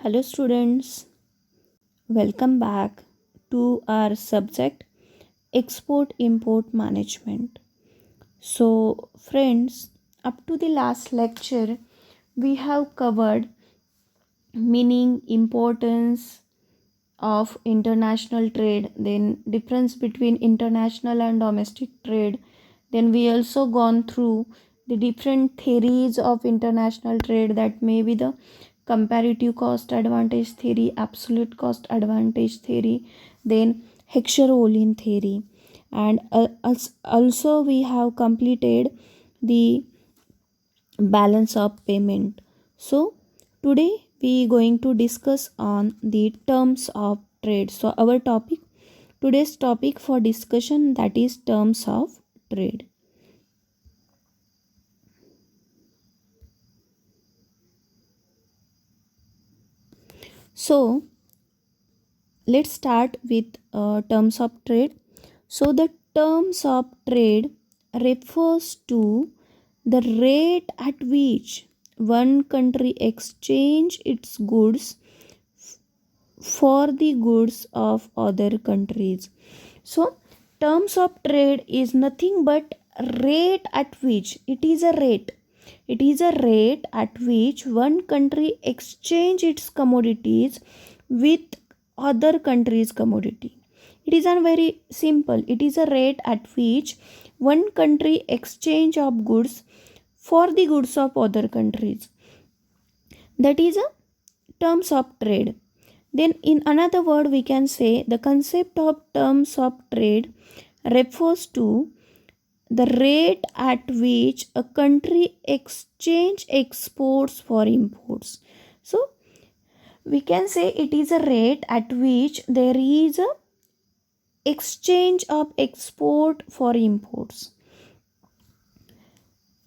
Hello, students. Welcome back to our subject Export Import Management. So, friends, up to the last lecture, we have covered meaning, importance of international trade, then difference between international and domestic trade. Then we also gone through the different theories of international trade, that may be the comparative cost advantage theory, absolute cost advantage theory, then Heckscher-Ohlin theory. And also we have completed the balance of payment. So today we going to discuss on the terms of trade. So our topic, today's topic for discussion, that is terms of trade. So let's start with terms of trade. So the terms of trade refers to the rate at which one country exchange its goods for the goods of other countries. So terms of trade is nothing but rate at which, it is a rate at which one country exchange its commodities with other countries commodity. It is a very simple, it is a rate at which one country exchange of goods for the goods of other countries. That is a terms of trade. Then, in another word, we can say the concept of terms of trade refers to the rate at which a country exchange exports for imports. So, we can say it is a rate at which there is a exchange of export for imports.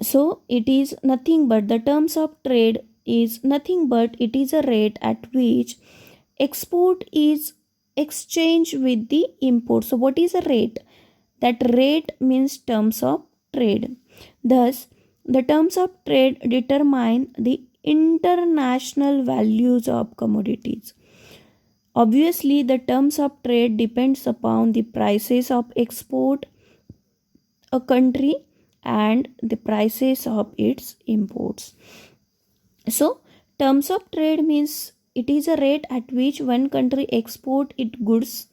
So, it is nothing but the terms of trade is nothing but it is a rate at which export is exchanged with the import. So what is a rate? That rate means terms of trade. Thus the terms of trade determine the international values of commodities. Obviously the terms of trade depends upon the prices of export a country and the prices of its imports. So terms of trade means it is a rate at which one country export its goods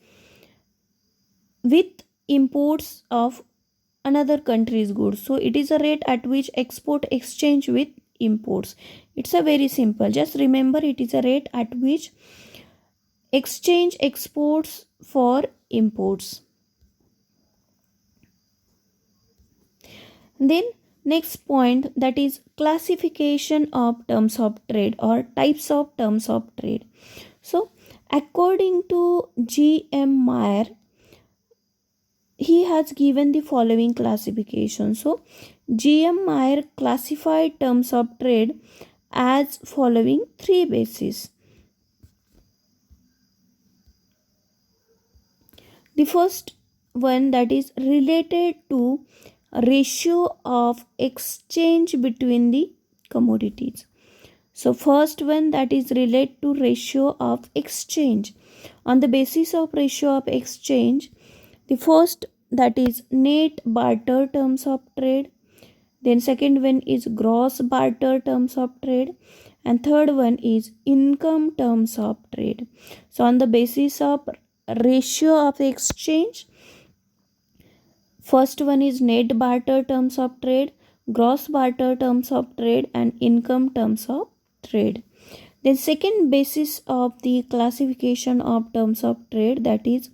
with imports of another country's goods. So it is a rate at which export exchange with imports. It's a very simple. Just remember, it is a rate at which exchange exports for imports. Then next point, that is classification of terms of trade or types of terms of trade. So according to G.M. Meyer, he has given the following classification. So G.M. Meyer classified terms of trade as following three bases. The first one, that is related to ratio of exchange between the commodities. So first one, that is related to ratio of exchange. On the basis of ratio of exchange, the first, that is net barter terms of trade. Then second one is gross barter terms of trade. And third one is income terms of trade. So on the basis of ratio of exchange, first one is net barter terms of trade, gross barter terms of trade, and income terms of trade. Then second basis of the classification of terms of trade, that is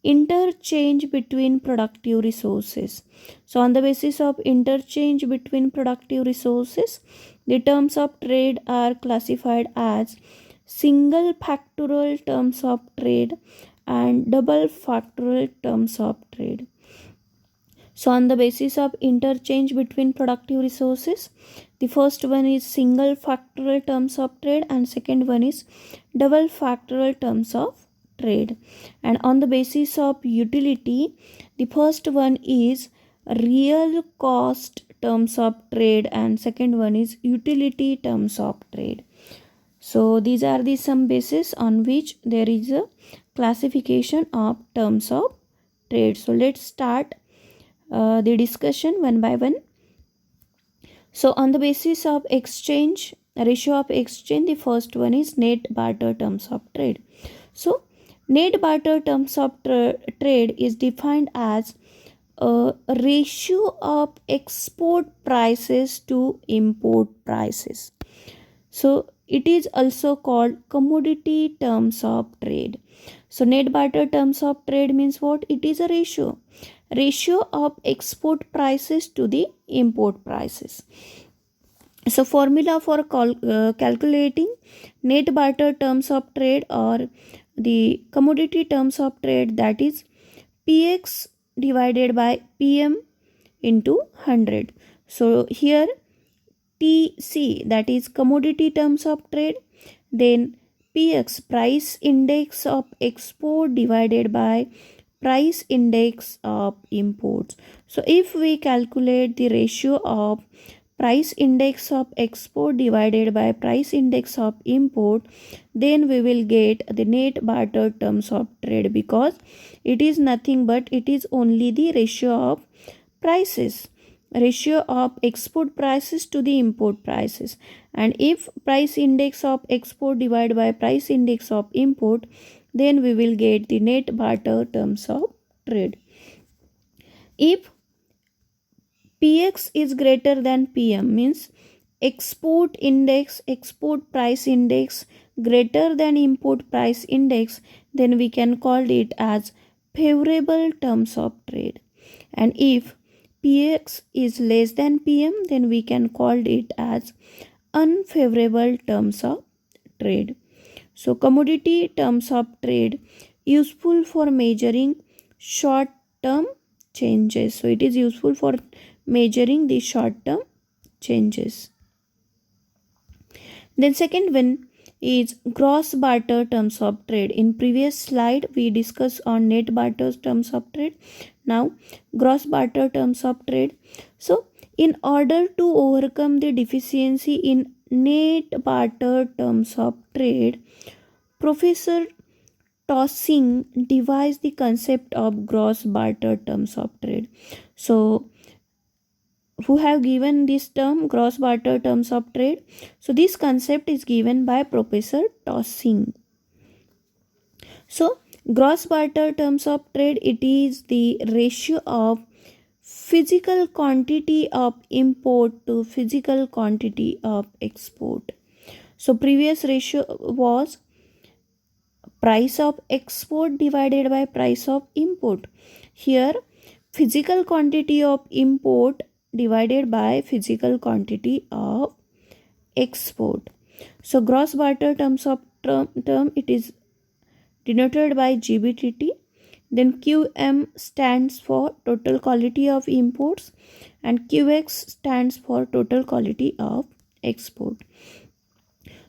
interchange between productive resources. So on the basis of interchange between productive resources, the terms of trade are classified as single factorial terms of trade and double factorial terms of trade. So on the basis of interchange between productive resources, the first one is single factorial terms of trade and second one is double factorial terms of trade. And on the basis of utility, the first one is real cost terms of trade and second one is utility terms of trade. So these are the some bases on which there is a classification of terms of trade. So let's start the discussion one by one. So on the basis of exchange, ratio of exchange, the first one is net barter terms of trade. So net barter terms of trade is defined as a ratio of export prices to import prices. So it is also called commodity terms of trade. So net barter terms of trade means what? It is a ratio of export prices to the import prices. So formula for calculating net barter terms of trade or the commodity terms of trade, that is px divided by pm into 100. So here TC, that is commodity terms of trade, then PX, price index of export divided by price index of imports. So if we calculate the ratio of price index of export divided by price index of import, then we will get the net barter terms of trade, because it is nothing but it is only the ratio of prices, ratio of export prices to the import prices. And if price index of export divided by price index of import, then we will get the net barter terms of trade. If px is greater than pm, means export index, export price index greater than import price index, then we can call it as favorable terms of trade. And if px is less than pm, then we can call it as unfavorable terms of trade. So commodity terms of trade useful for measuring short term changes. So it is useful for measuring the short term changes. Then second one is gross barter terms of trade. In previous slide we discussed on net barter terms of trade. Now gross barter terms of trade. So in order to overcome the deficiency in net barter terms of trade, Professor Tossing devised the concept of gross barter terms of trade. So who have given this term gross barter terms of trade? So this concept is given by Professor Tossing. So gross barter terms of trade, it is the ratio of physical quantity of import to physical quantity of export. So previous ratio was price of export divided by price of import. Here physical quantity of import divided by physical quantity of export. So gross barter terms of term it is denoted by GBTT. Then QM stands for total quality of imports and QX stands for total quality of export.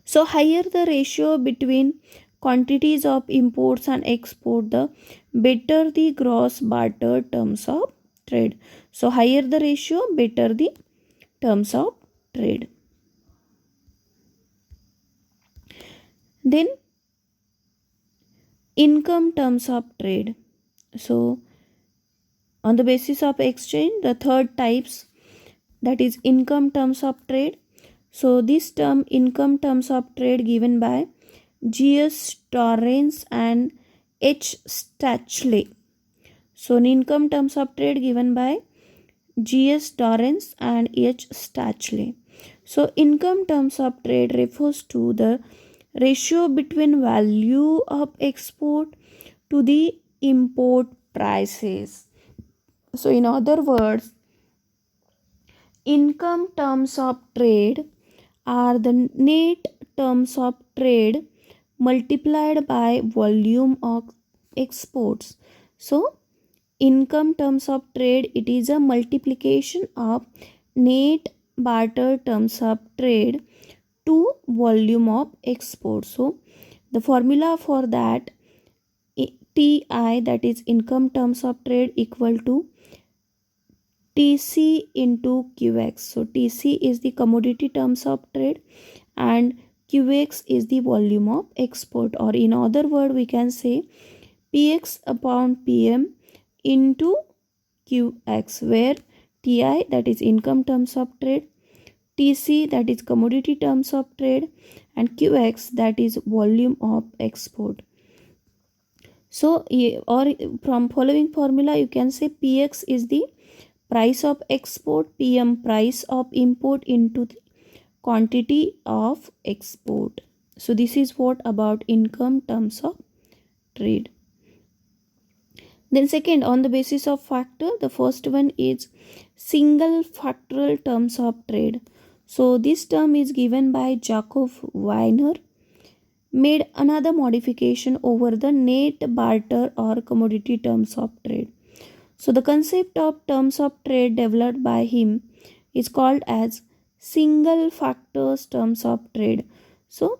So higher the ratio between quantities of imports and export, the better the gross barter terms of trade. So higher the ratio, better the terms of trade. Then income terms of trade. So on the basis of exchange, the third types, that is income terms of trade. So this term income terms of trade given by G.S. Torrance and H. Stachley. So income terms of trade given by G.S. Torrance and H. Stachley. So income terms of trade refers to the ratio between value of export to the import prices. So in other words, income terms of trade are the net terms of trade multiplied by volume of exports. So income terms of trade, it is a multiplication of net barter terms of trade to volume of export. So the formula for that, TI, that is income terms of trade, equal to TC into QX. So TC is the commodity terms of trade and QX is the volume of export, or in other word we can say PX upon PM into QX, where TI, that is income terms of trade, TC, that is commodity terms of trade, and QX, that is volume of export. So or from following formula you can say PX is the price of export, PM price of import into the quantity of export. So this is what about income terms of trade. Then second, on the basis of factor, the first one is single factorial terms of trade. So this term is given by Jacob Wiener, made another modification over the net barter or commodity terms of trade. So the concept of terms of trade developed by him is called as single factors terms of trade. So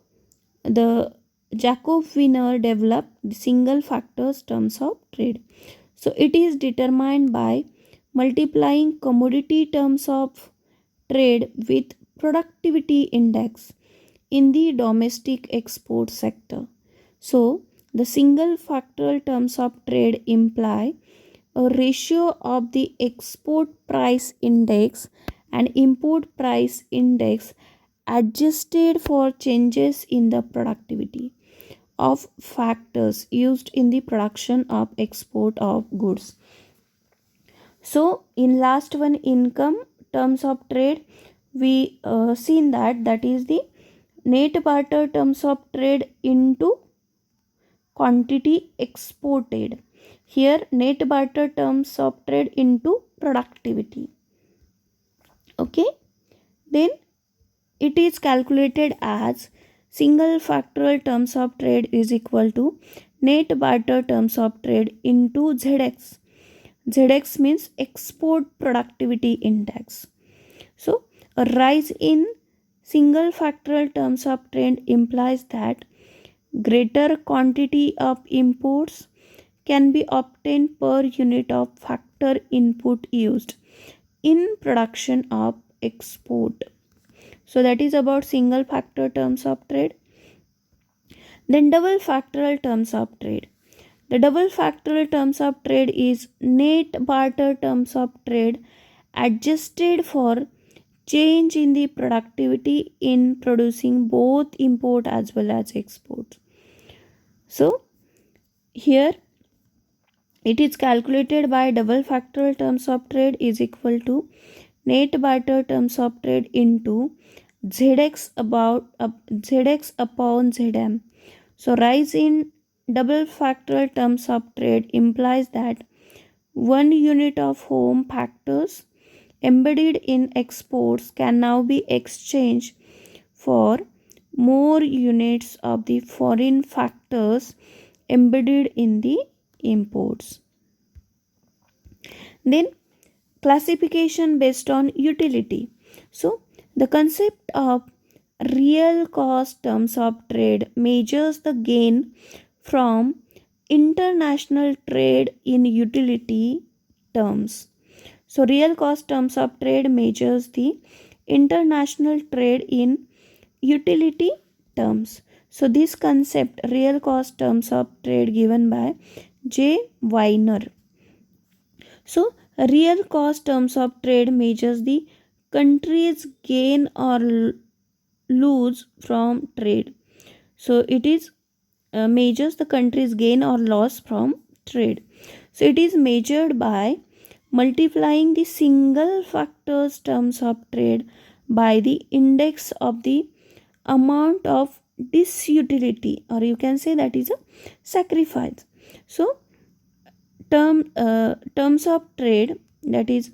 the Jacob Wiener developed the single factors terms of trade. So it is determined by multiplying commodity terms of trade with productivity index in the domestic export sector. So the single factorial terms of trade imply a ratio of the export price index and import price index adjusted for changes in the productivity of factors used in the production of export of goods. So in last one, income terms of trade, we seen that is the net barter terms of trade into quantity exported. Here net barter terms of trade into productivity. Okay, then it is calculated as single factorial terms of trade is equal to net barter terms of trade into ZX. ZX means export productivity index. So a rise in single factorial terms of trade implies that greater quantity of imports can be obtained per unit of factor input used in production of export. So that is about single factor terms of trade. Then double factorial terms of trade. The double factorial terms of trade is net barter terms of trade adjusted for change in the productivity in producing both import as well as export. So here it is calculated by double factorial terms of trade is equal to net barter terms of trade into ZX ZX upon ZM. So rise in double factorial terms of trade implies that 1 unit of home factors embedded in exports can now be exchanged for more units of the foreign factors embedded in the imports. Then classification based on utility. So the concept of real cost terms of trade measures the gain from international trade in utility terms. So real cost terms of trade measures the international trade in utility terms. So this concept real cost terms of trade given by J. Weiner. So real cost terms of trade measures the country's gain or lose from trade. So it is measures the country's gain or loss from trade. So it is measured by multiplying the single factors terms of trade by the index of the amount of disutility, or you can say that is a sacrifice. So terms of trade, that is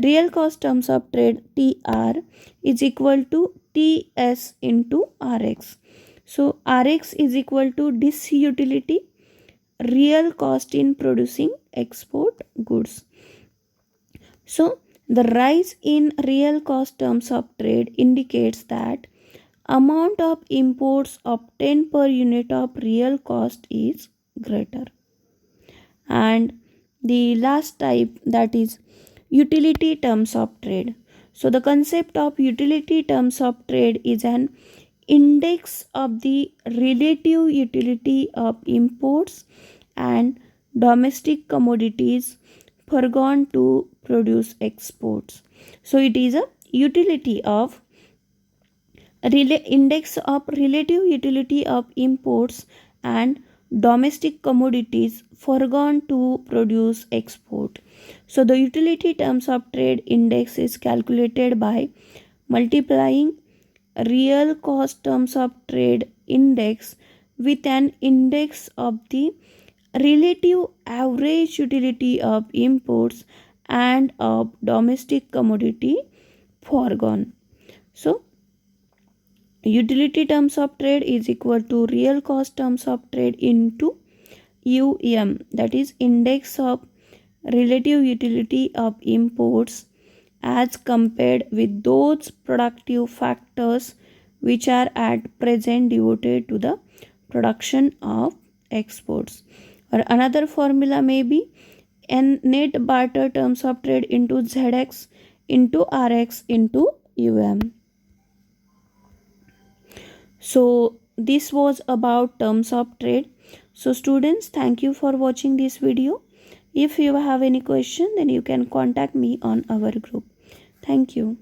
real cost terms of trade TR is equal to TS into RX. So RX is equal to disutility, real cost in producing export goods. So the rise in real cost terms of trade indicates that amount of imports obtained per unit of real cost is greater. And the last type, that is utility terms of trade. So the concept of utility terms of trade is an index of the relative utility of imports and domestic commodities foregone to produce exports. So it is a utility of index of relative utility of imports and domestic commodities foregone to produce export. So the utility terms of trade index is calculated by multiplying real cost terms of trade index with an index of the relative average utility of imports and of domestic commodity foregone. So utility terms of trade is equal to real cost terms of trade into UM, that is index of relative utility of imports as compared with those productive factors which are at present devoted to the production of exports. Or another formula may be N net barter terms of trade into ZX into RX into UM. So this was about terms of trade. So students, thank you for watching this video. If you have any question, then you can contact me on our group. Thank you.